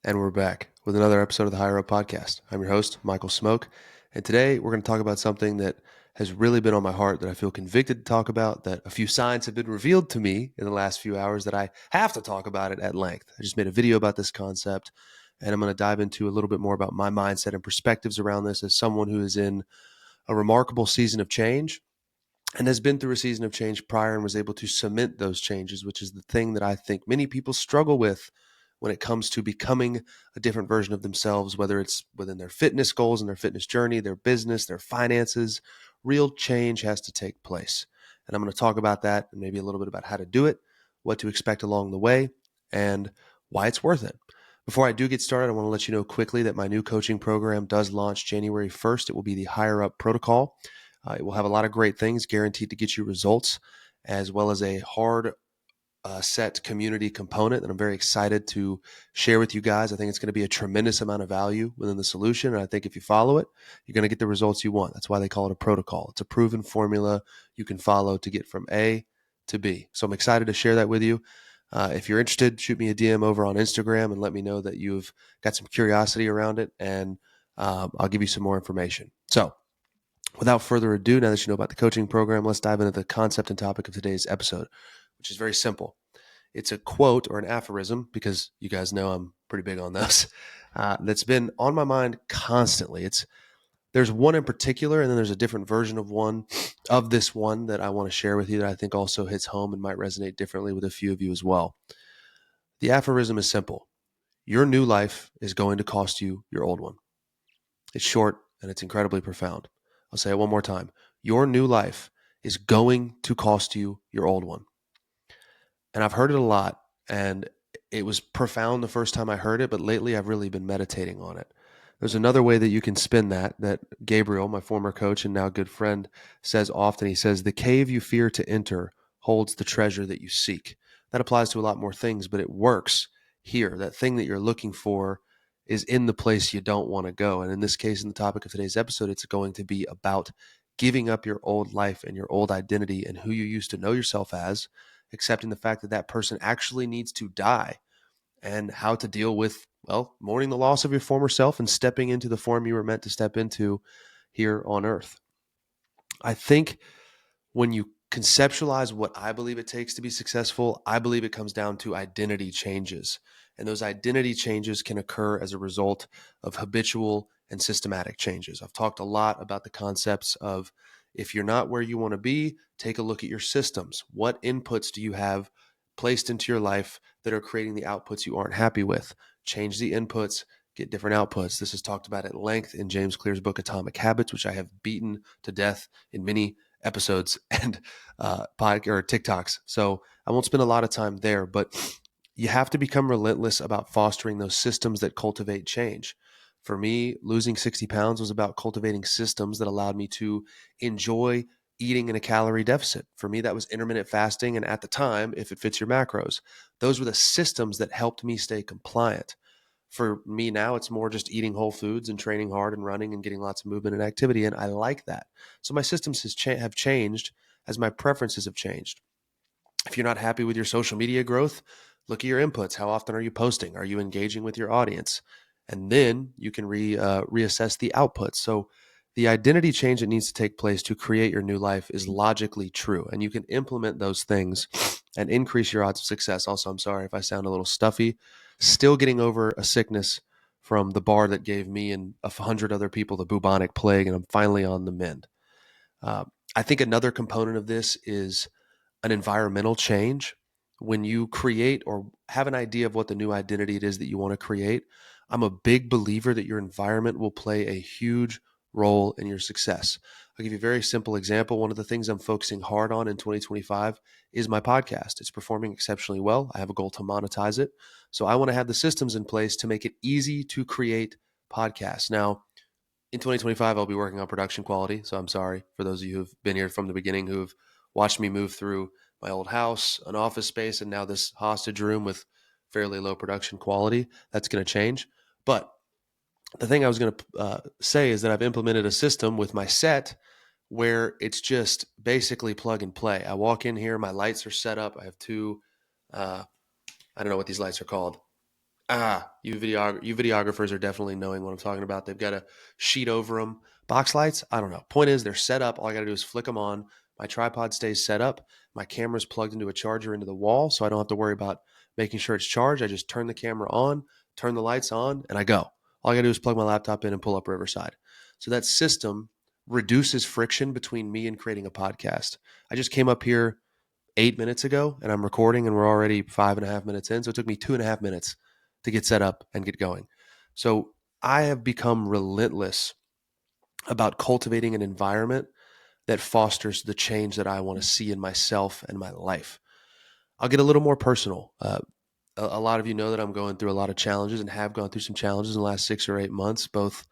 And we're back with another episode of the HigherUp podcast. I'm your host, Michael Smoke, and today we're going to talk about something that has really been on my heart that I feel convicted to talk about, that a few signs have been revealed to me in the last few hours that I have to talk about it at length. I just made a video about this concept, and I'm going to dive into a little bit more about my mindset and perspectives around this as someone who is in a remarkable season of change and has been through a season of change prior and was able to cement those changes, which is the thing that I think many people struggle with when it comes to becoming a different version of themselves, whether it's within their fitness goals and their fitness journey, their business, their finances. Real change has to take place. And I'm going to talk about that and maybe a little bit about how to do it, what to expect along the way, and why it's worth it. Before I do get started, I want to let you know quickly that my new coaching program does launch January 1st. It will be the HigherUp protocol. It will have a lot of great things guaranteed to get you results, as well as a hard set community component that I'm very excited to share with you guys. I think it's going to be a tremendous amount of value within the solution. And I think if you follow it, you're going to get the results you want. That's why they call it a protocol. It's a proven formula you can follow to get from A to B. So I'm excited to share that with you. If you're interested, shoot me a DM over on Instagram and let me know that you've got some curiosity around it, and I'll give you some more information. So without further ado, now that you know about the coaching program, let's dive into the concept and topic of today's episode, which is very simple. It's a quote or an aphorism, because you guys know I'm pretty big on those, that's been on my mind constantly. There's one in particular, and then there's a different version of this one that I want to share with you that I think also hits home and might resonate differently with a few of you as well. The aphorism is simple. Your new life is going to cost you your old one. It's short and it's incredibly profound. I'll say it one more time. Your new life is going to cost you your old one. And I've heard it a lot, and it was profound the first time I heard it, but lately I've really been meditating on it. There's another way that you can spin that Gabriel, my former coach and now good friend, says often. He says, the cave you fear to enter holds the treasure that you seek. That applies to a lot more things, but it works here. That thing that you're looking for is in the place you don't want to go. And in this case, in the topic of today's episode, it's going to be about giving up your old life and your old identity and who you used to know yourself as, accepting the fact that that person actually needs to die, and how to deal with, well, mourning the loss of your former self and stepping into the form you were meant to step into here on earth. I think when you conceptualize what I believe it takes to be successful, I believe it comes down to identity changes. And those identity changes can occur as a result of habitual and systematic changes. I've talked a lot about the concepts of, if you're not where you want to be, take a look at your systems. What inputs do you have placed into your life that are creating the outputs you aren't happy with? Change the inputs, get different outputs. This is talked about at length in James Clear's book, Atomic Habits, which I have beaten to death in many episodes and or TikToks. So I won't spend a lot of time there, but you have to become relentless about fostering those systems that cultivate change. For me, losing 60 pounds was about cultivating systems that allowed me to enjoy eating in a calorie deficit. For me, that was intermittent fasting. And at the time, if it fits your macros, those were the systems that helped me stay compliant. For me now, it's more just eating whole foods and training hard and running and getting lots of movement and activity. And I like that. So my systems have changed as my preferences have changed. If you're not happy with your social media growth, look at your inputs. How often are you posting? Are you engaging with your audience? And then you can reassess the outputs. So the identity change that needs to take place to create your new life is logically true. And you can implement those things and increase your odds of success. Also, I'm sorry if I sound a little stuffy. Still getting over a sickness from the bar that gave me and 100 other people the bubonic plague, and I'm finally on the mend. Uh, I think another component of this is an environmental change. When you create or have an idea of what the new identity it is that you want to create, I'm a big believer that your environment will play a huge role in your success. I'll give you a very simple example. One of the things I'm focusing hard on in 2025 is my podcast. It's performing exceptionally well. I have a goal to monetize it. So I want to have the systems in place to make it easy to create podcasts. Now, in 2025, I'll be working on production quality. So I'm sorry for those of you who've been here from the beginning, who've watched me move through my old house, an office space, and now this hostage room with fairly low production quality. That's going to change. But the thing I was going to say is that I've implemented a system with my set where it's just basically plug and play. I walk in here, my lights are set up. I have two, I don't know what these lights are called. You videographers are definitely knowing what I'm talking about. They've got a sheet over them. Box lights, I don't know. Point is, they're set up. All I got to do is flick them on. My tripod stays set up. My camera's plugged into a charger into the wall, so I don't have to worry about making sure it's charged. I just turn the camera on, turn the lights on, and I go. All I got to do is plug my laptop in and pull up Riverside. So that system reduces friction between me and creating a podcast. I just came up here 8 minutes ago and I'm recording and we're already 5.5 minutes in. So it took me 2.5 minutes to get set up and get going. So I have become relentless about cultivating an environment that fosters the change that I want to see in myself and my life. I'll get a little more personal. A lot of you know that I'm going through a lot of challenges and have gone through some challenges in the last 6 or 8 months, both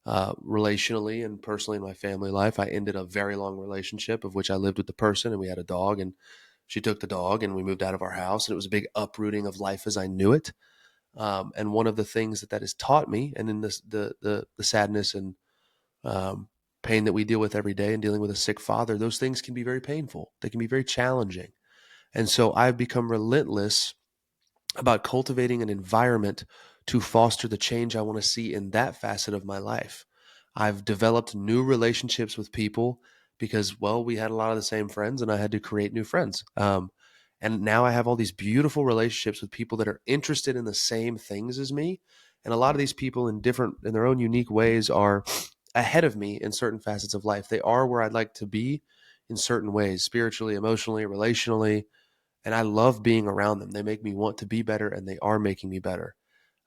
relationally and personally in my family life. I ended a very long relationship of which I lived with the person and we had a dog, and she took the dog and we moved out of our house, and it was a big uprooting of life as I knew it. And one of the things that has taught me, and in this, the sadness and um, pain that we deal with every day and dealing with a sick father, those things can be very painful. They can be very challenging. And so I've become relentless about cultivating an environment to foster the change I want to see in that facet of my life. I've developed new relationships with people because, well, we had a lot of the same friends and I had to create new friends. And now I have all these beautiful relationships with people that are interested in the same things as me. And a lot of these people in their own unique ways are ahead of me in certain facets of life. They are where I'd like to be in certain ways, spiritually, emotionally, relationally, and I love being around them. They make me want to be better, and they are making me better.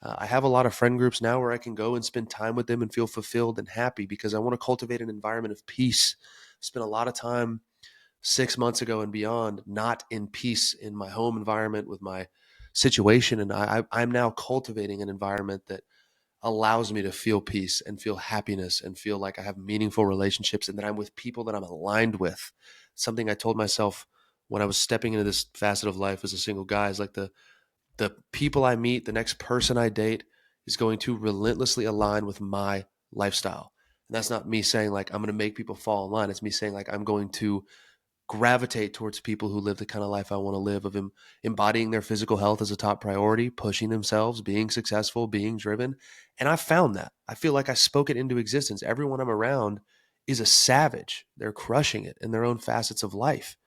I have a lot of friend groups now where I can go and spend time with them and feel fulfilled and happy because I want to cultivate an environment of peace. Spent a lot of time 6 months ago and beyond not in peace in my home environment with my situation, and I'm now cultivating an environment that allows me to feel peace and feel happiness and feel like I have meaningful relationships and that I'm with people that I'm aligned with. Something I told myself when I was stepping into this facet of life as a single guy is like the people I meet, the next person I date is going to relentlessly align with my lifestyle. And that's not me saying like I'm going to make people fall in line. It's me saying like I'm going to gravitate towards people who live the kind of life I want to live, of embodying their physical health as a top priority, pushing themselves, being successful, being driven. And I found that. I feel like I spoke it into existence. Everyone I'm around is a savage. They're crushing it in their own facets of life.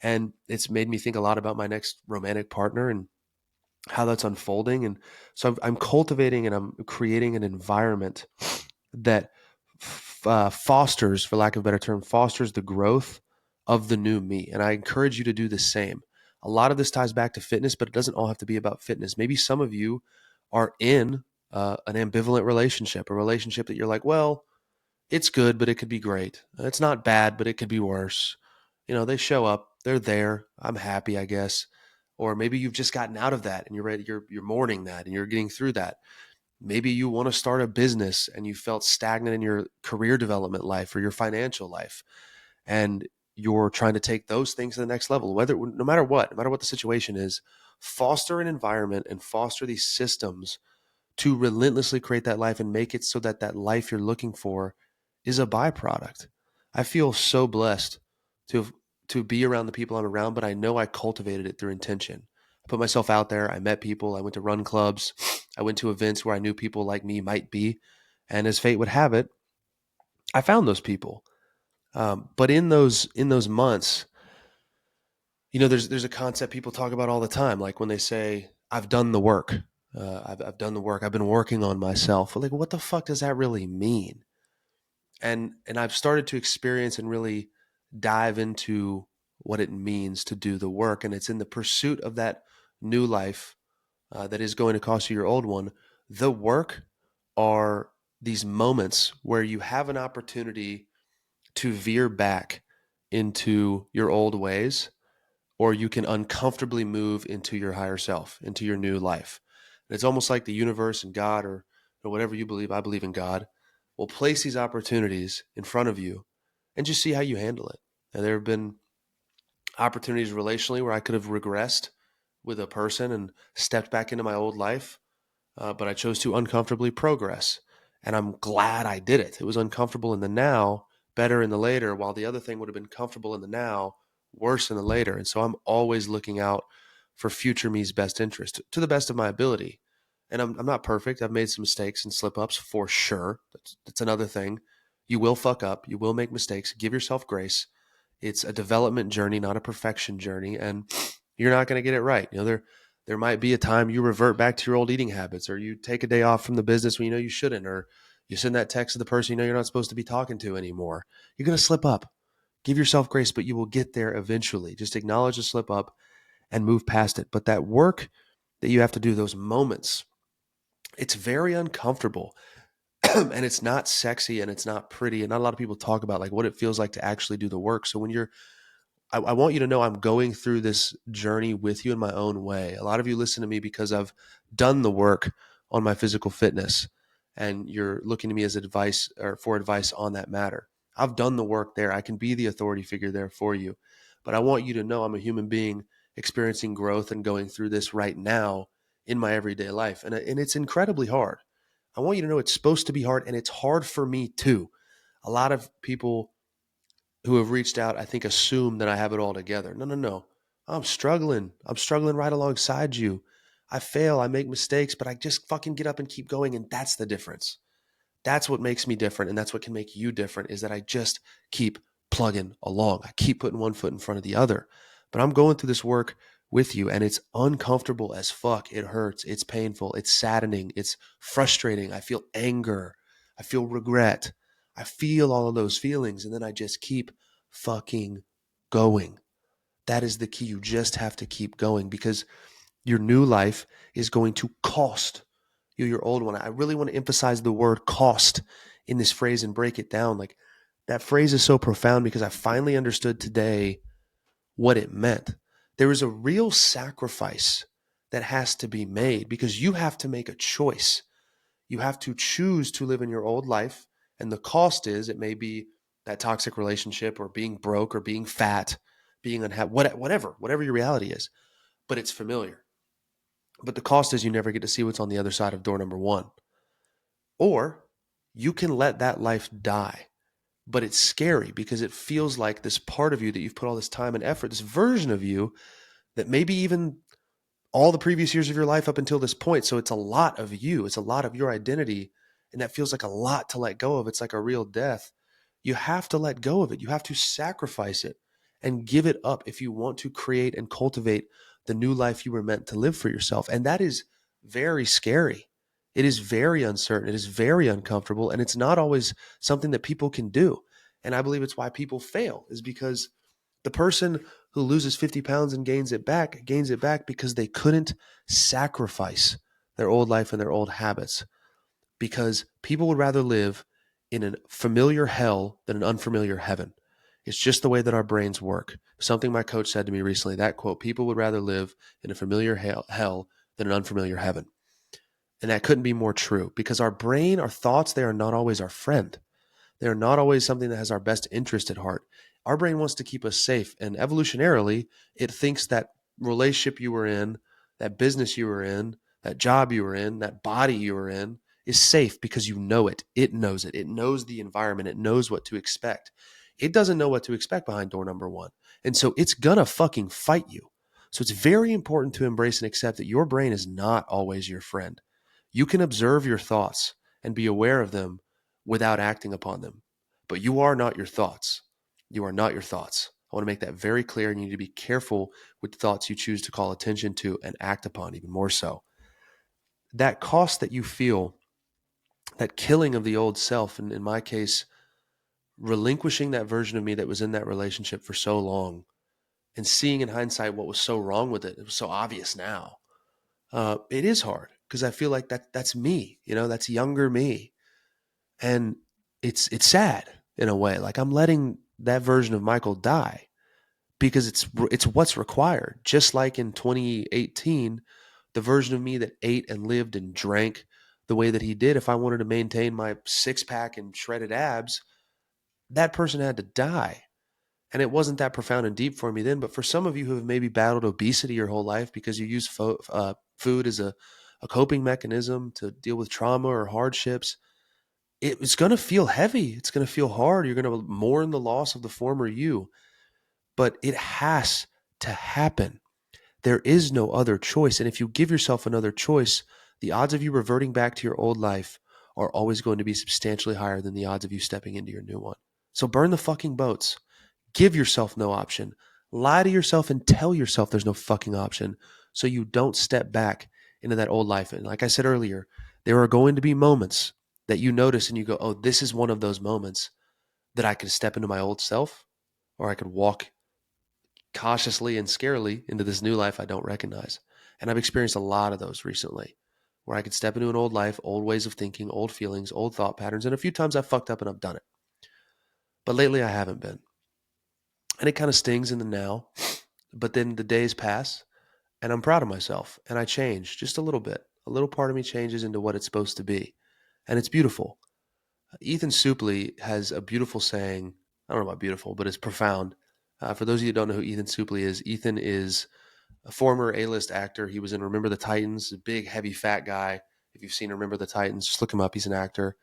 And it's made me think a lot about my next romantic partner and how that's unfolding. And so I'm cultivating and I'm creating an environment that fosters, for lack of a better term, fosters the growth of the new me. And I encourage you to do the same. A lot of this ties back to fitness, but it doesn't all have to be about fitness. Maybe some of you are in an ambivalent relationship, a relationship that you're like, well, it's good, but it could be great. It's not bad, but it could be worse. You know, they show up, they're there. I'm happy, I guess. Or maybe you've just gotten out of that and you're ready, you're mourning that and you're getting through that. Maybe you want to start a business and you felt stagnant in your career development life or your financial life, and you're trying to take those things to the next level. Whether no matter what the situation is, foster an environment and foster these systems to relentlessly create that life and make it so that that life you're looking for is a byproduct. I feel so blessed to to be around the people I'm around, but I know I cultivated it through intention. I put myself out there. I met people. I went to run clubs. I went to events where I knew people like me might be. And as fate would have it, I found those people. But in those months, there's a concept people talk about all the time, like when they say, "I've done the work." I've done the work. I've been working on myself. Like, what the fuck does that really mean? And I've started to experience and really dive into what it means to do the work, and it's in the pursuit of that new life that is going to cost you your old one. The work are these moments where you have an opportunity to veer back into your old ways, or you can uncomfortably move into your higher self, into your new life. And it's almost like the universe and God, or whatever you believe, I believe in God, will place these opportunities in front of you and just see how you handle it. And there have been opportunities relationally where I could have regressed with a person and stepped back into my old life, but I chose to uncomfortably progress. And I'm glad I did it. It was uncomfortable in the now, better in the later, while the other thing would have been comfortable in the now, worse in the later. And so I'm always looking out for future me's best interest to the best of my ability. And I'm not perfect. I've made some mistakes and slip ups for sure. That's another thing. You will fuck up. You will make mistakes. Give yourself grace. It's a development journey, not a perfection journey. And you're not going to get it right. There might be a time you revert back to your old eating habits, or you take a day off from the business when you know you shouldn't, or you send that text to the person you know you're not supposed to be talking to anymore. You're going to slip up. Give yourself grace, but you will get there eventually. Just acknowledge the slip up and move past it. But that work that you have to do, those moments, it's very uncomfortable and it's not sexy and it's not pretty. And not a lot of people talk about like what it feels like to actually do the work. So when I want you to know I'm going through this journey with you in my own way. A lot of you listen to me because I've done the work on my physical fitness, and you're looking to me as advice or for advice on that matter. I've done the work there. I can be the authority figure there for you. But I want you to know I'm a human being experiencing growth and going through this right now in my everyday life. And it's incredibly hard. I want you to know it's supposed to be hard, and it's hard for me too. A lot of people who have reached out, I think, assume that I have it all together. No, no, no. I'm struggling. I'm struggling right alongside you. I fail. I make mistakes, but I just fucking get up and keep going. And that's the difference. That's what makes me different. And that's what can make you different is that I just keep plugging along. I keep putting one foot in front of the other. But I'm going through this work with you, and it's uncomfortable as fuck. It hurts. It's painful. It's saddening. It's frustrating. I feel anger. I feel regret. I feel all of those feelings, and then I just keep fucking going. That is the key. You just have to keep going because your new life is going to cost you your old one. I really want to emphasize the word cost in this phrase and break it down. Like that phrase is so profound because I finally understood today what it meant. There is a real sacrifice that has to be made because you have to make a choice. You have to choose to live in your old life. And the cost is it may be that toxic relationship or being broke or being fat, being unhappy, whatever your reality is. But it's familiar. But the cost is you never get to see what's on the other side of door number one. Or you can let that life die. But it's scary because it feels like this part of you that you've put all this time and effort, this version of you that maybe even all the previous years of your life up until this point. So it's a lot of you, it's a lot of your identity. And that feels like a lot to let go of. It's like a real death. You have to let go of it. You have to sacrifice it and give it up if you want to create and cultivate the new life you were meant to live for yourself. And that is very scary. It is very uncertain. It is very uncomfortable. And it's not always something that people can do. And I believe it's why people fail, is because the person who loses 50 pounds and gains it back because they couldn't sacrifice their old life and their old habits. Because people would rather live in a familiar hell than an unfamiliar heaven. It's just the way that our brains work. Something my coach said to me recently, that quote, people would rather live in a familiar hell than an unfamiliar heaven. And that couldn't be more true because our brain, our thoughts, they are not always our friend. They're not always something that has our best interest at heart. Our brain wants to keep us safe. And evolutionarily, it thinks that relationship you were in, that business you were in, that job you were in, that body you were in is safe because you know it. It knows it. It knows the environment. It knows what to expect. It doesn't know what to expect behind door number one. And so it's going to fucking fight you. So it's very important to embrace and accept that your brain is not always your friend. You can observe your thoughts and be aware of them without acting upon them. But you are not your thoughts. You are not your thoughts. I want to make that very clear. And you need to be careful with the thoughts you choose to call attention to and act upon, even more so. That cost that you feel, that killing of the old self, and in my case, relinquishing that version of me that was in that relationship for so long and seeing in hindsight what was so wrong with it, it was so obvious now. It is hard because I feel like that's me, that's younger me. And it's sad in a way. Like I'm letting that version of Michael die because it's what's required. Just like in 2018, the version of me that ate and lived and drank the way that he did, if I wanted to maintain my six pack and shredded abs, that person had to die. And it wasn't that profound and deep for me then. But for some of you who have maybe battled obesity your whole life because you use food as a coping mechanism to deal with trauma or hardships, it's going to feel heavy. It's going to feel hard. You're going to mourn the loss of the former you, but it has to happen. There is no other choice. And if you give yourself another choice, the odds of you reverting back to your old life are always going to be substantially higher than the odds of you stepping into your new one. So burn the fucking boats. Give yourself no option. Lie to yourself and tell yourself there's no fucking option so you don't step back into that old life. And like I said earlier, there are going to be moments that you notice and you go, oh, this is one of those moments that I could step into my old self, or I could walk cautiously and scarily into this new life I don't recognize. And I've experienced a lot of those recently where I could step into an old life, old ways of thinking, old feelings, old thought patterns. And a few times I've fucked up and I've done it. But lately I haven't been. And it kind of stings in the now. But then the days pass and I'm proud of myself and I change just a little bit. A little part of me changes into what it's supposed to be. And it's beautiful. Ethan Suple has a beautiful saying. I don't know about beautiful, but it's profound. For those of you who don't know who Ethan Suple is, Ethan is a former A-list actor. He was in Remember the Titans, a big, heavy, fat guy. If you've seen Remember the Titans, just look him up. He's an actor.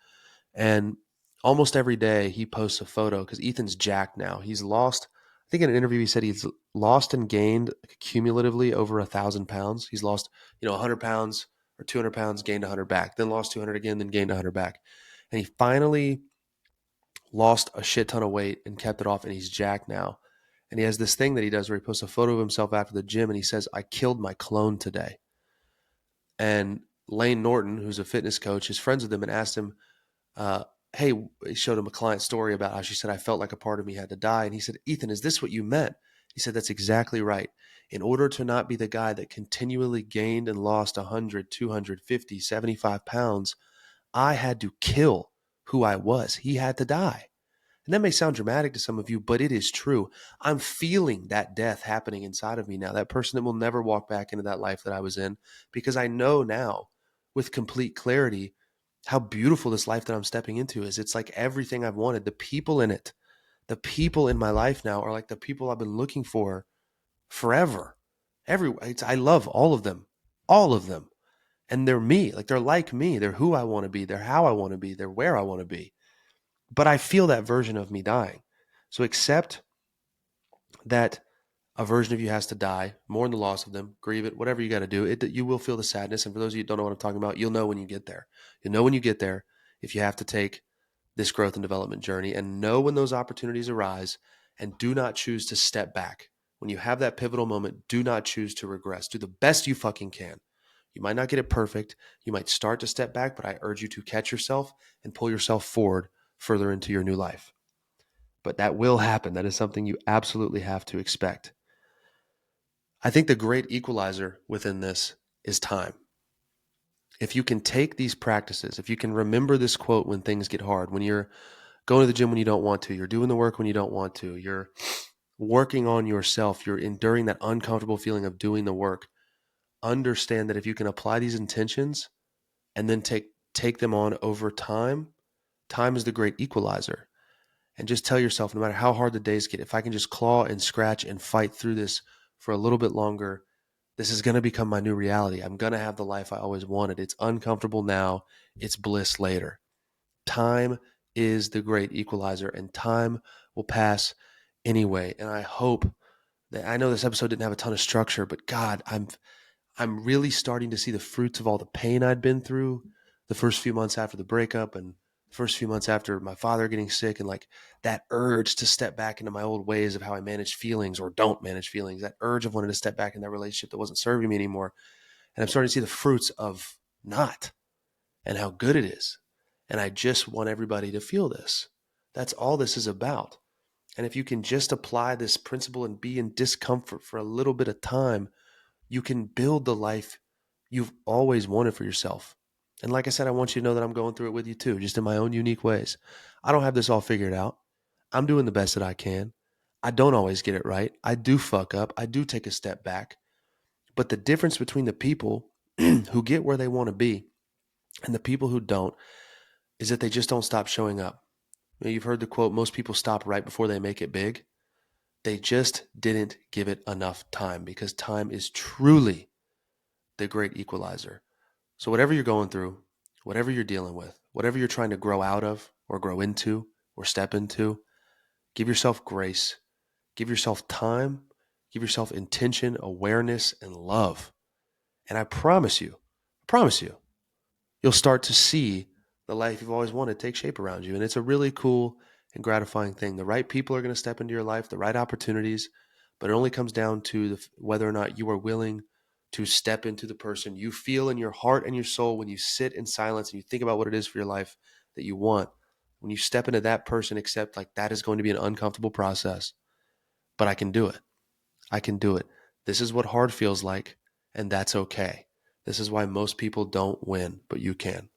And almost every day he posts a photo because Ethan's jacked now. He's lost, I think in an interview he said he's lost and gained cumulatively over 1,000 pounds. He's lost, 100 pounds or 200 pounds, gained 100 back, then lost 200 again, then gained 100 back. And he finally lost a shit ton of weight and kept it off, and he's jacked now. And he has this thing that he does where he posts a photo of himself after the gym and he says, I killed my clone today. And Lane Norton, who's a fitness coach, is friends with him and asked him, hey, he showed him a client story about how she said, I felt like a part of me had to die. And he said, Ethan, is this what you meant? He said, that's exactly right. In order to not be the guy that continually gained and lost 100, 250, 75 pounds, I had to kill who I was. He had to die. And that may sound dramatic to some of you, but it is true. I'm feeling that death happening inside of me now, that person that will never walk back into that life that I was in, because I know now with complete clarity how beautiful this life that I'm stepping into is. It's like everything I've wanted. The people in it, the people in my life now are like the people I've been looking for forever. I love all of them, all of them. And they're me, like they're like me. They're who I want to be. They're how I want to be. They're where I want to be. But I feel that version of me dying. So accept that a version of you has to die, mourn the loss of them, grieve it, whatever you got to do. You will feel the sadness. And for those of you who don't know what I'm talking about, you'll know when you get there. You'll know when you get there if you have to take this growth and development journey, and know when those opportunities arise, and do not choose to step back. When you have that pivotal moment, do not choose to regress. Do the best you fucking can. You might not get it perfect. You might start to step back, but I urge you to catch yourself and pull yourself forward further into your new life. But that will happen. That is something you absolutely have to expect. I think the great equalizer within this is time. If you can take these practices, if you can remember this quote when things get hard, when you're going to the gym when you don't want to, you're doing the work when you don't want to, you're working on yourself, you're enduring that uncomfortable feeling of doing the work, understand that if you can apply these intentions and then take them on over time, time is the great equalizer. And just tell yourself, no matter how hard the days get, if I can just claw and scratch and fight through this for a little bit longer, this is going to become my new reality. I'm going to have the life I always wanted. It's uncomfortable now. It's bliss later. Time is the great equalizer, and time will pass anyway. And I hope that, I know this episode didn't have a ton of structure, but God, I'm really starting to see the fruits of all the pain I'd been through the first few months after the breakup and the first few months after my father getting sick, and like that urge to step back into my old ways of how I manage feelings or don't manage feelings, that urge of wanting to step back in that relationship that wasn't serving me anymore. And I'm starting to see the fruits of not, and how good it is. And I just want everybody to feel this. That's all this is about. And if you can just apply this principle and be in discomfort for a little bit of time, you can build the life you've always wanted for yourself. And like I said, I want you to know that I'm going through it with you too, just in my own unique ways. I don't have this all figured out. I'm doing the best that I can. I don't always get it right. I do fuck up. I do take a step back. But the difference between the people who get where they want to be and the people who don't is that they just don't stop showing up. You've heard the quote, most people stop right before they make it big. They just didn't give it enough time, because time is truly the great equalizer. So whatever you're going through, whatever you're dealing with, whatever you're trying to grow out of or grow into or step into, give yourself grace, give yourself time, give yourself intention, awareness, and love. And I promise you, you'll start to see the life you've always wanted take shape around you. And it's a really cool and gratifying thing. The right people are going to step into your life, the right opportunities, but it only comes down to whether or not you are willing to step into the person you feel in your heart and your soul when you sit in silence and you think about what it is for your life that you want. When you step into that person, accept like that is going to be an uncomfortable process, but I can do it. I can do it. This is what hard feels like, and that's okay. This is why most people don't win, but you can.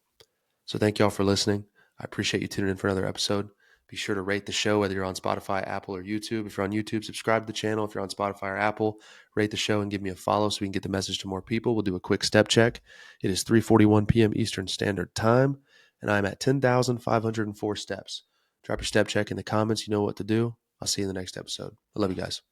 So thank y'all for listening. I appreciate you tuning in for another episode. Be sure to rate the show, whether you're on Spotify, Apple, or YouTube. If you're on YouTube, subscribe to the channel. If you're on Spotify or Apple, rate the show and give me a follow so we can get the message to more people. We'll do a quick step check. It is 3:41 p.m. Eastern Standard Time, and I'm at 10,504 steps. Drop your step check in the comments. You know what to do. I'll see you in the next episode. I love you guys.